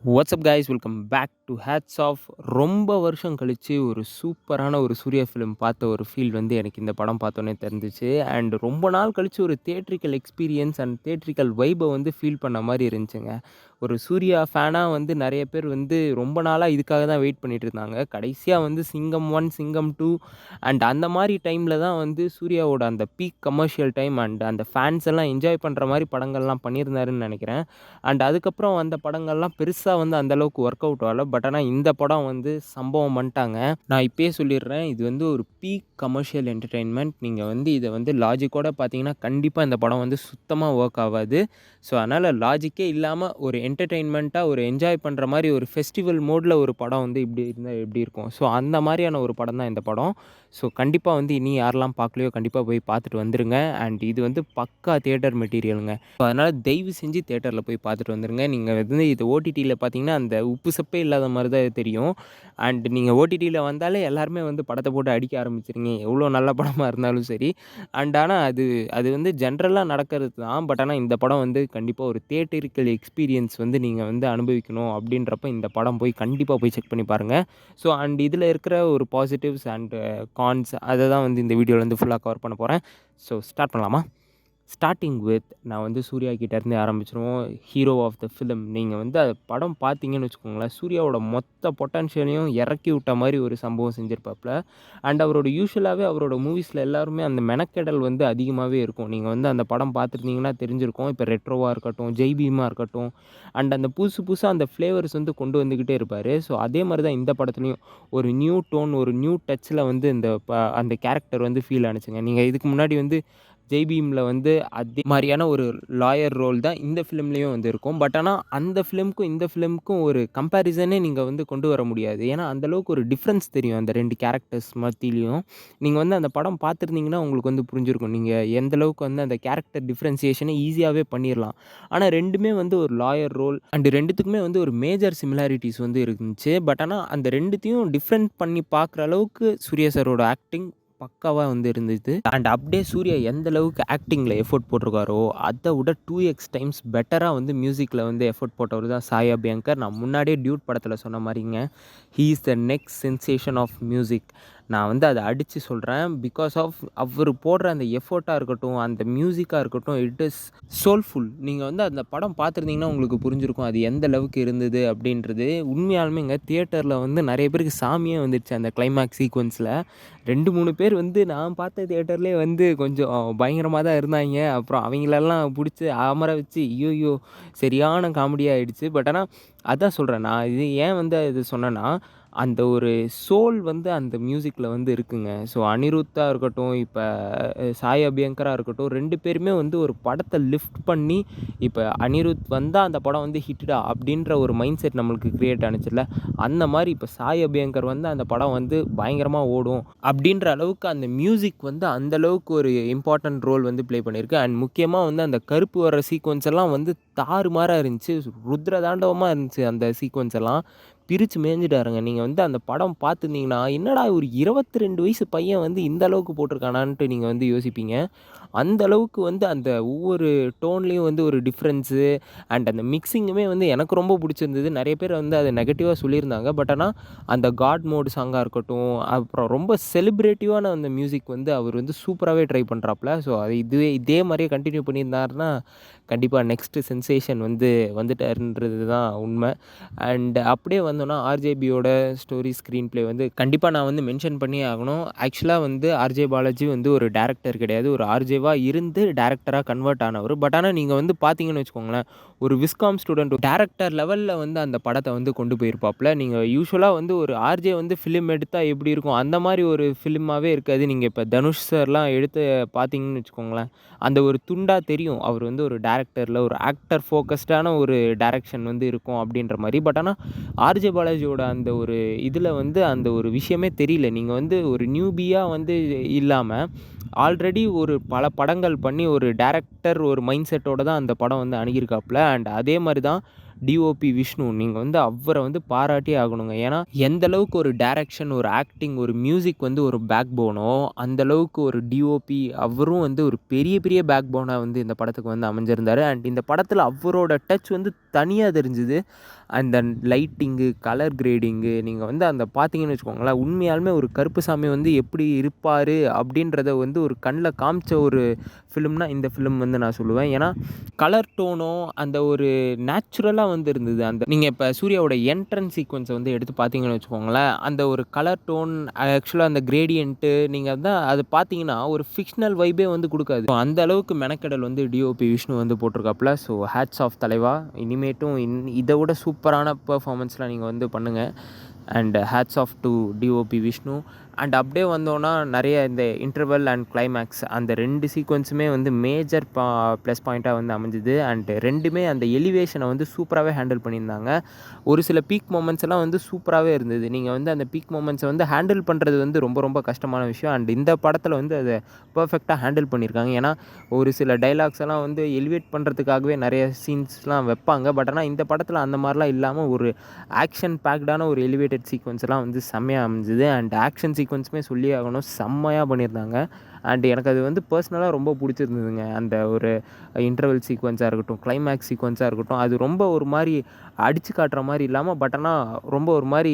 WhatsApp guys welcome back to hats off. ரொம்ப வருஷம் கழித்து ஒரு சூப்பரான ஒரு சூர்யா ஃபிலிம் பார்த்த ஒரு ஃபீல் வந்து எனக்கு இந்த படம் பார்த்தோன்னே தெரிஞ்சிச்சு. அண்ட் ரொம்ப நாள் கழித்து ஒரு theatrical experience and theatrical wifi வந்து ஃபீல் பண்ண மாதிரி இருந்துச்சுங்க. ஒரு சூர்யா ஃபேனாக வந்து நிறைய பேர் வந்து ரொம்ப நாளாக இதுக்காக தான் வெயிட் பண்ணிட்டு இருந்தாங்க. கடைசியாக வந்து சிங்கம் 1, சிங்கம் 2 அண்ட் அந்த மாதிரி டைமில் தான் வந்து சூர்யாவோட அந்த பீக் கமர்ஷியல் டைம் அண்ட் அந்த ஃபேன்ஸ் எல்லாம் என்ஜாய் பண்ணுற மாதிரி படங்கள்லாம் பண்ணியிருந்தாருன்னு நினைக்கிறேன். அண்ட் அதுக்கப்புறம் வந்த படங்கள்லாம் பெருசாக வந்து அந்தளவுக்கு ஒர்க் அவுட் ஆகல. பட் ஆனால் இந்த படம் வந்து சம்பவம் பண்ணிட்டாங்க. நான் இப்பயே சொல்லிடுறேன், இது வந்து ஒரு பீக் கமர்ஷியல் என்டர்டெயின்மெண்ட். நீங்கள் வந்து இதை வந்து லாஜிக்கோட பார்த்தீங்கன்னா கண்டிப்பாக இந்த படம் வந்து சுத்தமாக ஒர்க் ஆகாது. ஸோ அதனால் லாஜிக்கே இல்லாமல் ஒரு என்டர்டெயின்மெண்ட்டாக ஒரு என்ஜாய் பண்ணுற மாதிரி ஒரு ஃபெஸ்டிவல் மோடில் ஒரு படம் வந்து இப்படி இருந்தால் எப்படி இருக்கும். ஸோ அந்த மாதிரியான ஒரு படம் தான் இந்த படம். ஸோ கண்டிப்பாக வந்து இனி யாரெல்லாம் பார்க்கலையோ கண்டிப்பாக போய் பார்த்துட்டு வந்துருங்க. அண்ட் இது வந்து பக்கா தியேட்டர் மெட்டீரியலுங்க. ஸோ அதனால் தயவு செஞ்சு தியேட்டரில் போய் பார்த்துட்டு வந்துருங்க. நீங்கள் வந்து இது ஓடிடியில் பார்த்தீங்கன்னா அந்த உப்பு சப்பே இல்லாத மாதிரி தான் தெரியும். அண்ட் நீங்கள் ஓடிடியில் வந்தாலே எல்லாருமே வந்து படத்தை போட்டு அடிக்க ஆரம்பிச்சிருங்க, எவ்வளோ நல்ல படமாக இருந்தாலும் சரி. அண்ட் ஆனால் அது அது வந்து ஜென்ரலாக நடக்கிறது தான். பட் ஆனால் இந்த படம் வந்து கண்டிப்பாக ஒரு தியேட்டரிக்கல் எக்ஸ்பீரியன்ஸ் வந்து நீங்கள் வந்து அனுபவிக்கணும். அப்படின்றப்ப இந்த படம் போய் கண்டிப்பாக போய் செக் பண்ணி பாருங்கள். ஸோ அண்ட் இதில் இருக்கிற ஒரு பாசிட்டிவ்ஸ் அண்ட் கான்ஸ் அதை தான் வந்து இந்த வீடியோவில் வந்து ஃபுல்லாக கவர் பண்ண போகிறேன். ஸோ ஸ்டார்ட் பண்ணலாமா? ஸ்டார்ட்டிங் வித் நான் வந்து சூர்யா கிட்டேருந்தே ஆரம்பிச்சிருவோம். Hero of the film. நீங்கள் வந்து அது படம் பார்த்தீங்கன்னு வச்சுக்கோங்களேன், சூர்யாவோட மொத்த பொட்டன்ஷியலையும் இறக்கி விட்ட மாதிரி ஒரு சம்பவம் செஞ்சுருப்பாப்புல. அண்ட் அவரோட யூஷுவலாகவே அவரோட மூவிஸில் எல்லாருமே அந்த மெனக்கெடல் வந்து அதிகமாகவே இருக்கும். நீங்கள் வந்து அந்த படம் பார்த்துருந்தீங்கன்னா தெரிஞ்சிருக்கும். இப்போ ரெட்ரோவாக இருக்கட்டும், ஜெய் பீமாக இருக்கட்டும், அண்ட் அந்த புதுசு புதுசாக அந்த ஃப்ளேவர்ஸ் வந்து கொண்டு வந்துக்கிட்டே இருப்பார். ஸோ அதே மாதிரி தான் இந்த படத்துலையும் ஒரு நியூ டோன், ஒரு நியூ டச்சில் வந்து அந்த கேரக்டர் வந்து ஃபீல் ஆனுச்சுங்க. நீங்கள் இதுக்கு முன்னாடி வந்து ஜெய் பீமில் வந்து அதே மாதிரியான ஒரு லாயர் ரோல் தான் இந்த ஃபிலிம்லேயும் வந்து இருக்கும். பட் ஆனால் அந்த ஃபிலிமுக்கும் இந்த ஃபிலிமுக்கும் ஒரு கம்பேரிசனே நீங்கள் வந்து கொண்டு வர முடியாது. ஏன்னா அந்தளவுக்கு ஒரு டிஃப்ரென்ஸ் தெரியும் அந்த 2 கேரக்டர்ஸ் மத்தியிலையும். நீங்கள் வந்து அந்த படம் பார்த்துருந்தீங்கன்னா உங்களுக்கு வந்து புரிஞ்சிருக்கும். நீங்கள் எந்த அளவுக்கு வந்து அந்த கேரக்டர் டிஃப்ரென்சியேஷனை ஈஸியாகவே பண்ணிடலாம். ஆனால் 2மே வந்து ஒரு லாயர் ரோல் அண்ட் 2த்துக்குமே வந்து ஒரு மேஜர் சிமிலாரிட்டிஸ் வந்து இருந்துச்சு. பட் ஆனால் அந்த 2த்தையும் டிஃப்ரெண்ட் பண்ணி பார்க்குற அளவுக்கு சூர்யா சாரோட ஆக்டிங் பக்காவா வந்து இருந்தது. அண்ட் அப்படியே சூர்யா எந்த அளவுக்கு ஆக்டிங்கில் எஃபோர்ட் போட்டிருக்காரோ அதை விட 2x டைம்ஸ் பெட்டராக வந்து மியூசிக்கில் வந்து எஃபோர்ட் போட்டவர் தான் சாய் அபியங்கர். நான் முன்னாடியே டியூட் படத்தில் சொன்ன மாதிரிங்க, he is the next sensation of music. நான் வந்து அதை அடித்து சொல்கிறேன். பிகாஸ் ஆஃப் அவர் போடுற அந்த எஃபோர்ட்டாக இருக்கட்டும், அந்த மியூசிக்காக இருக்கட்டும், இட் இஸ் சோல்ஃபுல். நீங்கள் வந்து அந்த படம் பார்த்துருந்தீங்கன்னா உங்களுக்கு புரிஞ்சிருக்கும் அது எந்த அளவுக்கு இருந்தது அப்படின்றது. உண்மையாலுமேங்க தியேட்டரில் வந்து நிறைய பேருக்கு சாமியே வந்துடுச்சு அந்த கிளைமேக்ஸ் சீக்வன்ஸில். 2, 3 பேர் வந்து நான் பார்த்த தியேட்டர்லேயே வந்து கொஞ்சம் பயங்கரமாக தான் இருந்தாங்க. அப்புறம் அவங்களெல்லாம் பிடிச்சி அமர வச்சு ஐயோ சரியான காமெடி ஆகிடுச்சு. பட் ஆனால் அதான் சொல்கிறேன், நான் இது ஏன் வந்து இது சொன்னேன்னா, அந்த ஒரு சோல் வந்து அந்த மியூசிக்கில் வந்து இருக்குங்க. ஸோ அனிருத்தா இருக்கட்டும், இப்போ சாய் அபியங்கரா இருக்கட்டும், 2 பேருமே வந்து ஒரு படத்தை லிஃப்ட் பண்ணி, இப்போ அனிருத் வந்தால் அந்த படம் வந்து ஹிட்டுடா அப்படின்ற ஒரு மைண்ட் செட் நம்மளுக்கு க்ரியேட் ஆனுச்சுல்ல, அந்த மாதிரி இப்போ சாய் அபியங்கர் வந்து அந்த படம் வந்து பயங்கரமாக ஓடும் அப்படின்ற அளவுக்கு அந்த மியூசிக் வந்து அந்தளவுக்கு ஒரு இம்பார்ட்டன்ட் ரோல் வந்து ப்ளே பண்ணியிருக்கு. அண்ட் முக்கியமாக வந்து அந்த கருப்பு வர சீக்வன்ஸ் எல்லாம் வந்து தாறுமாறாக இருந்துச்சு. ருத்ர தாண்டவமாக இருந்துச்சு அந்த சீக்வன்ஸ் எல்லாம். பிரித்து மேய்ஞ்சிட்டாருங்க. நீங்கள் வந்து அந்த படம் பார்த்துருந்தீங்கன்னா, என்னடா ஒரு 22 வயசு பையன் வந்து இந்த அளவுக்கு போட்டிருக்கானான்ட்டு நீங்கள் வந்து யோசிப்பீங்க. அந்த அளவுக்கு வந்து அந்த ஒவ்வொரு டோன்லேயும் வந்து ஒரு டிஃப்ரென்ஸு அண்ட் அந்த மிக்சிங்குமே வந்து எனக்கு ரொம்ப பிடிச்சிருந்தது. நிறைய பேர் வந்து அதை நெகட்டிவாக சொல்லியிருந்தாங்க. பட் ஆனால் அந்த காட் மோடு சாங்காக இருக்கட்டும், அப்புறம் ரொம்ப செலிப்ரேட்டிவான அந்த மியூசிக் வந்து அவர் வந்து சூப்பராகவே ட்ரை பண்ணுறாப்புல. ஸோ அது இதே மாதிரியே கண்டினியூ பண்ணியிருந்தாருன்னா கண்டிப்பாக நெக்ஸ்ட்டு சென்சேஷன் வந்து வந்துட்டாருன்றது தான் உண்மை. அண்ட் அப்படியே வந்தோன்னா ஆர்ஜேபியோட ஸ்டோரி ஸ்க்ரீன் ப்ளே வந்து கண்டிப்பாக நான் வந்து மென்ஷன் பண்ணியே ஆகணும். ஆக்சுவலாக வந்து ஆர்ஜே பாலாஜி வந்து ஒரு டேரக்டர் கிடையாது. ஒரு ஆர்ஜேவாக இருந்து டேரக்டராக கன்வெர்ட் ஆனவர். பட் ஆனால் நீங்கள் வந்து பார்த்தீங்கன்னு வச்சுக்கோங்களேன், ஒரு விஸ்காம் ஸ்டூடெண்ட் டேரக்டர் லெவலில் வந்து அந்த படத்தை வந்து கொண்டு போயிருப்பாப்புல. நீங்கள் யூசுவலாக வந்து ஒரு ஆர்ஜே வந்து ஃபிலிம் எடுத்தால் எப்படி இருக்கும், அந்த மாதிரி ஒரு ஃபிலிமாகவே இருக்காது. நீங்கள் இப்போ தனுஷ் சார்லாம் எடுத்து பார்த்தீங்கன்னு வச்சுக்கோங்களேன், அந்த ஒரு துண்டா தெரியும் அவர் வந்து ஒரு டேரக்டரில் ஒரு ஆக்டர் ஃபோக்கஸ்டான ஒரு டைரக்ஷன் வந்து இருக்கும் அப்படின்ற மாதிரி. பட் ஆனால் ஆர்ஜே பாலாஜியோட அந்த ஒரு இதில் வந்து அந்த ஒரு விஷயமே தெரியல. நீங்கள் வந்து ஒரு நியூபியாக வந்து இல்லாமல் ஆல்ரெடி ஒரு பல படங்கள் பண்ணி ஒரு டைரக்டர் ஒரு மைண்ட் செட்டோட தான் அந்த படம் வந்து அணுகியிருக்காப்புல. அண்ட் அதே மாதிரி தான் டிஓபி விஷ்ணு. நீங்கள் வந்து அவரை வந்து பாராட்டியே ஆகணுங்க. ஏன்னா எந்த அளவுக்கு ஒரு டைரக்ஷன், ஒரு ஆக்டிங், ஒரு மியூசிக் வந்து ஒரு பேக் போனோ, அந்தளவுக்கு ஒரு டிஓபி அவரும் வந்து ஒரு பெரிய பெரிய பேக் போனாக வந்து இந்த படத்துக்கு வந்து அமைஞ்சிருந்தார். அண்ட் இந்த படத்தில் அவரோட டச் வந்து தனியாக தெரிஞ்சுது. அந்த லைட்டிங்கு, கலர் கிரேடிங்கு நீங்கள் வந்து அந்த பார்த்தீங்கன்னு வச்சுக்கோங்களேன், உண்மையாலுமே ஒரு கருப்புசாமி வந்து எப்படி இருப்பார் அப்படின்றத வந்து ஒரு கண்ணில் காமிச்ச ஒரு ஃபிலிம்னா இந்த ஃபிலிம் வந்து நான் சொல்லுவேன். ஏன்னா கலர் டோனோ அந்த ஒரு நேச்சுரலாக வந்து இருந்தது. அந்த நீங்கள் இப்போ சூர்யாவோட என்ட்ரன்ஸ் சீக்வன்ஸை வந்து எடுத்து பார்த்தீங்கன்னு வச்சுக்கோங்களேன், அந்த ஒரு கலர் டோன் ஆக்சுவலாக அந்த கிரேடியன்ட்டு நீங்கள் தான் அது பார்த்தீங்கன்னா ஒரு ஃபிக்ஷனல் வைபே வந்து கொடுக்காது. ஸோ அந்த அளவுக்கு மெனக்கெடல் வந்து டிஓபி விஷ்ணு வந்து போட்டிருக்காப்புல. ஸோ ஹேட்ஸ் ஆஃப் தலைவா. இனிமேட்டும் இதை விட சூப்பரான பெர்ஃபார்மன்ஸ்லாம் நீங்கள் வந்து பண்ணுங்கள். And hats off to DOP Vishnu. And அப்படியே வந்தோன்னா நிறைய இந்த இன்டர்வல் அண்ட் கிளைமேக்ஸ் அந்த 2 சீக்வன்ஸுமே வந்து மேஜர் ப்ளஸ் பாயிண்ட்டாக வந்து அமைஞ்சுது. அண்ட் 2மே அந்த எலிவேஷனை வந்து சூப்பராகவே ஹேண்டில் பண்ணியிருந்தாங்க. ஒரு சில பீக் மொமெண்ட்ஸ் எல்லாம் வந்து சூப்பராகவே இருந்தது. நீங்கள் வந்து அந்த பீக் மொமெண்ட்ஸை வந்து ஹேண்டில் பண்ணுறது வந்து ரொம்ப ரொம்ப கஷ்டமான விஷயம். அண்ட் இந்த படத்தில் வந்து அதை பர்ஃபெக்டாக ஹேண்டில் பண்ணியிருக்காங்க. ஏன்னா ஒரு சில டைலாக்ஸ் எல்லாம் வந்து எலிவேட் பண்ணுறதுக்காகவே நிறைய சீன்ஸ்லாம் வைப்பாங்க. பட் ஆனால் இந்த படத்தில் அந்த மாதிரிலாம் இல்லாமல் ஒரு ஆக்ஷன் பேக்டான ஒரு எலிவேட்டட் சீக்வன்ஸ்லாம் வந்து செம்மையாக அமைஞ்சுது. அண்ட் ஆக்ஷன் சீக்வன்ஸுமே சொல்லி ஆகணும், செம்மையாக பண்ணியிருந்தாங்க. அண்ட் எனக்கு அது வந்து பர்சனலாக ரொம்ப பிடிச்சிருந்ததுங்க. அந்த ஒரு இன்டர்வல் சீக்வன்ஸாக இருக்கட்டும், கிளைமேக்ஸ் சீக்வன்ஸாக இருக்கட்டும், அது ரொம்ப ஒரு மாதிரி அடித்து காட்டுற மாதிரி இல்லாமல் பட் ஆனால் ரொம்ப ஒரு மாதிரி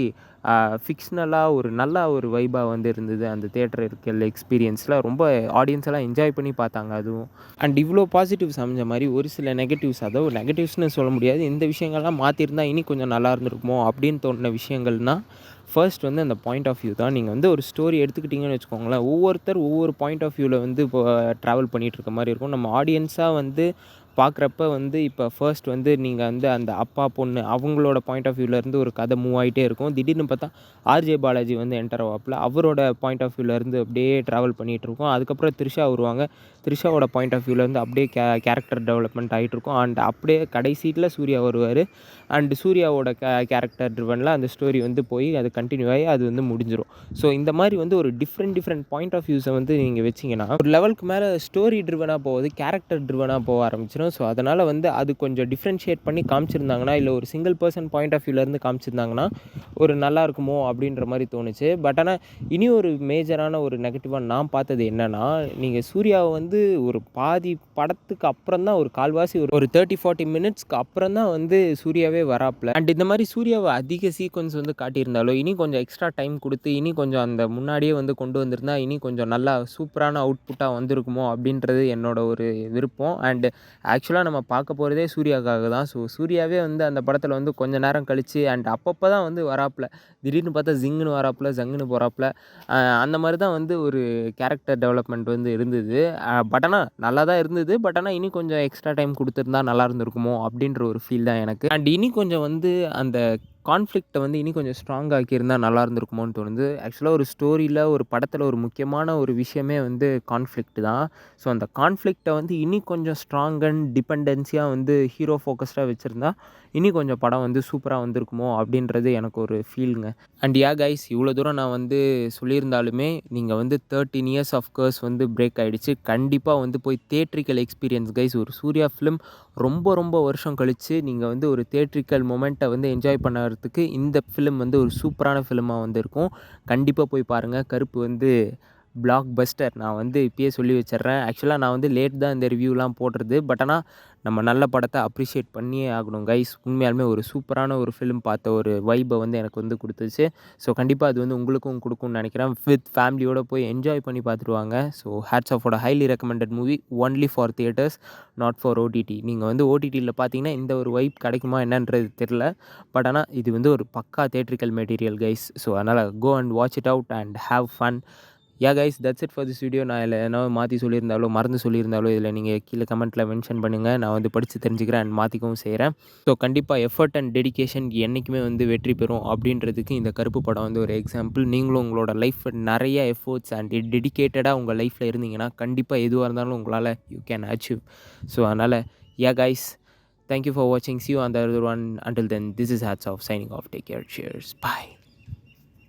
ஃபிக்ஷனலாக ஒரு நல்ல ஒரு வைபாக வந்து இருந்தது. அந்த தியேட்டர் இருக்கிற எக்ஸ்பீரியன்ஸில் ரொம்ப ஆடியன்ஸ் எல்லாம் என்ஜாய் பண்ணி பார்த்தாங்க அதுவும். அண்ட் இவ்வளோ பாசிட்டிவ்ஸ் அமைஞ்ச மாதிரி ஒரு சில நெகட்டிவ்ஸ், அதாவது நெகட்டிவ்ஸ்னு சொல்ல முடியாது, இந்த விஷயங்கள்லாம் மாற்றிருந்தால் இனி கொஞ்சம் நல்லா இருந்திருக்குமோ அப்படின்னு தோணின விஷயங்கள்னால் ஃபர்ஸ்ட் வந்து அந்த பாயிண்ட் ஆஃப் வியூ தான். நீங்கள் வந்து ஒரு ஸ்டோரி எடுத்துக்கிட்டிங்கன்னு வச்சுக்கோங்களேன், ஒவ்வொருத்தர் ஒவ்வொரு பாயிண்ட் ஆஃப் வியூவில் வந்து இப்போ ட்ராவல் பண்ணிகிட்டு இருக்க மாதிரி இருக்கும். நம்ம ஆடியன்ஸாக வந்து பார்க்குறப்ப வந்து இப்போ ஃபர்ஸ்ட் வந்து நீங்கள் வந்து அந்த அப்பா பொண்ணு அவங்களோட பாயிண்ட் ஆஃப் வியூவிலேருந்து ஒரு கதை மூவ் ஆகிட்டே இருக்கும். திடீர்னு பார்த்தா ஆர்ஜே பாலாஜி வந்து என்டர் ஆவாப்பில், அவரோட பாயிண்ட் ஆஃப் வியூவிலேருந்து அப்படியே ட்ராவல் பண்ணிகிட்டு இருக்கோம். அதுக்கப்புறம் த்ரிஷா வருவாங்க, த்ரிஷாவோட பாயிண்ட் ஆஃப் வியூவிலேருந்து அப்படியே கேரக்டர் டெவலப்மெண்ட் ஆகிட்டு இருக்கும். அண்ட் அப்படியே கடைசியில் சூர்யா வருவார். அண்ட் சூர்யாவோட கேரக்டர் ட்ரிவனில் அந்த ஸ்டோரி வந்து போய் அது கண்டினியூ ஆகி அது வந்து முடிஞ்சிடும். ஸோ இந்த மாதிரி வந்து ஒரு டிஃப்ரெண்ட் பாயிண்ட் ஆஃப் வியூஸை வந்து நீங்கள் வச்சிங்கன்னா ஒரு லெவலுக்கு மேலே ஸ்டோரி ட்ரிவனாக போகுது, கேரக்டர் ட்ரிவனாக போக ஆரம்பிச்சிடும். ஸோ அதனால் வந்து அது கொஞ்சம் டிஃப்ரென்ஷியேட் பண்ணி காமிச்சிருந்தாங்கன்னா, இல்லை ஒரு சிங்கிள் பர்சன் பாயிண்ட் ஆஃப் வியூலேருந்து காமிச்சிருந்தாங்கன்னா ஒரு நல்லா இருக்குமோ அப்படின்ற மாதிரி தோணுச்சு. பட் ஆனால் இனி ஒரு மேஜரான ஒரு நெகட்டிவாக நான் பார்த்தது என்னென்னா, நீங்கள் சூர்யாவை வந்து ஒரு பாதி படத்துக்கு அப்புறம் தான் ஒரு கால்வாசி ஒரு 30-40 மினிட்ஸ்க்கு அப்புறம் தான் வந்து சூர்யாவே வராப்பில். அண்ட் இந்த மாதிரி சூர்யாவை அதிக சீக்வன்ஸ் வந்து காட்டியிருந்தாலும் இனி கொஞ்சம் எக்ஸ்ட்ரா டைம் கொடுத்து இனி கொஞ்சம் அந்த முன்னாடியே வந்து கொண்டு வந்திருந்தால் இனி கொஞ்சம் நல்லா சூப்பரான அவுட்புட்டாக வந்திருக்குமோ அப்படின்றது என்னோட ஒரு விருப்பம். அண்ட் ஆக்சுவலாக நம்ம பார்க்க போகிறதே சூர்யாவுக்காக தான். ஸோ சூர்யாவே வந்து அந்த படத்தில் வந்து கொஞ்சம் நேரம் கழித்து அண்ட் அப்பப்போ தான் வந்து வராப்பில், திடீர்னு பார்த்தா ஜிங்குன்னு வராப்பில், ஜங்குன்னு போகிறாப்பில், அந்த மாதிரி தான் வந்து ஒரு கேரக்டர் டெவலப்மெண்ட் வந்து இருந்தது. பட் ஆனால் நல்லா தான் இருந்தது. பட் ஆனால் இனி கொஞ்சம் எக்ஸ்ட்ரா டைம் கொடுத்துருந்தா நல்லா இருந்திருக்குமோ அப்படின்ற ஒரு ஃபீல் தான் எனக்கு. அண்ட் இனி கொஞ்சம் வந்து அந்த கான்ஃப்ளிக்ட்டை வந்து இனி கொஞ்சம் ஸ்ட்ராங் ஆக்கியிருந்தால் நல்லா இருந்திருக்குமோன்னு தோணுது. ஆக்சுவலாக ஒரு ஸ்டோரியில் ஒரு படத்தில் ஒரு முக்கியமான ஒரு விஷயமே வந்து கான்ஃப்ளிக்ட் தான். ஸோ அந்த கான்ஃப்ளிக்ட்டை வந்து இனி கொஞ்சம் ஸ்ட்ராங் அண்ட் டிபெண்டன்சியாக வந்து ஹீரோ ஃபோக்கஸ்டாக வச்சுருந்தா இனி கொஞ்சம் படம் வந்து சூப்பராக வந்திருக்குமோ அப்படின்றது எனக்கு ஒரு ஃபீலுங்க. அண்ட் கைஸ், இவ்வளோ தூரம் நான் வந்து சொல்லியிருந்தாலுமே நீங்கள் வந்து 13 இயர்ஸ் ஆஃப் கர்ஸ் வந்து பிரேக் ஆகிடுச்சு. கண்டிப்பாக வந்து போய் தியேட்ரிக்கல் எக்ஸ்பீரியன்ஸ் கைஸ். ஒரு சூர்யா ஃபிலிம் ரொம்ப வருஷம் கழித்து நீங்கள் வந்து ஒரு தியேட்ரிக்கல் மொமெண்ட்டை வந்து என்ஜாய் பண்ணுறதுக்கு இந்த ஃபிலிம் வந்து ஒரு சூப்பரான ஃபிலிமாக வந்து இருக்கும். கண்டிப்பாக போய் பாருங்கள். கருப்பு வந்து பிளாக் பஸ்டர். நான் வந்து இப்பயே சொல்லி வச்சிடுறேன். ஆக்சுவலாக நான் வந்து லேட் தான் இந்த ரிவ்யூலாம் போடுறது. பட் ஆனால் நம்ம நல்ல படத்தை அப்ரிஷியேட் பண்ணியே ஆகணும் கைஸ். உண்மையாலுமே ஒரு சூப்பரான ஒரு ஃபிலிம் பார்த்த ஒரு வைபை வந்து எனக்கு வந்து கொடுத்துச்சு. ஸோ கண்டிப்பாக அது வந்து உங்களுக்கும் கொடுக்கும்னு நினைக்கிறேன். வித் ஃபேமிலியோடு போய் என்ஜாய் பண்ணி பார்த்துருவாங்க. ஸோ ஹேட்ஸ் ஆஃபோட highly recommended movie, only for theatres, not for OTT. நீங்கள் வந்து ஓடிடியில் பார்த்தீங்கன்னா இந்த ஒரு வைப் கிடைக்குமா என்னன்றது தெரில. பட் ஆனால் இது வந்து ஒரு பக்கா தியேட்ரிக்கல் மெட்டீரியல் கைஸ். ஸோ அதனால் go and watch it out and have fun. Guys, that's it for this video. நான் இதில் என்ன மாற்றி சொல்லியிருந்தாலோ மறந்து சொல்லியிருந்தாலோ இதில் நீங்கள் கீழே கமெண்ட்டில் மென்ஷன் பண்ணுங்கள். நான் வந்து படித்து தெரிஞ்சுக்கிறேன் அண்ட் மாற்றிக்கவும் செய்கிறேன். ஸோ கண்டிப்பாக எஃபர்ட் அண்ட் டெடிகேஷன் என்றைக்குமே வந்து வெற்றி பெறும் அப்படின்றதுக்கு இந்த கருப்பு படம் வந்து ஒரு எக்ஸாம்பிள். நீங்களும் உங்களோட லைஃப் நிறைய எஃபோர்ட்ஸ் அண்ட் டெடிகேட்டடாக உங்கள் லைஃப்பில் இருந்தீங்கன்னா கண்டிப்பாக எதுவாக இருந்தாலும் உங்களால் யூ கேன் அச்சீவ். ஸோ அதனால் guys, thank you for watching. See you on the other one. Until then, this is Hats Off signing off. Take care. Cheers. Bye.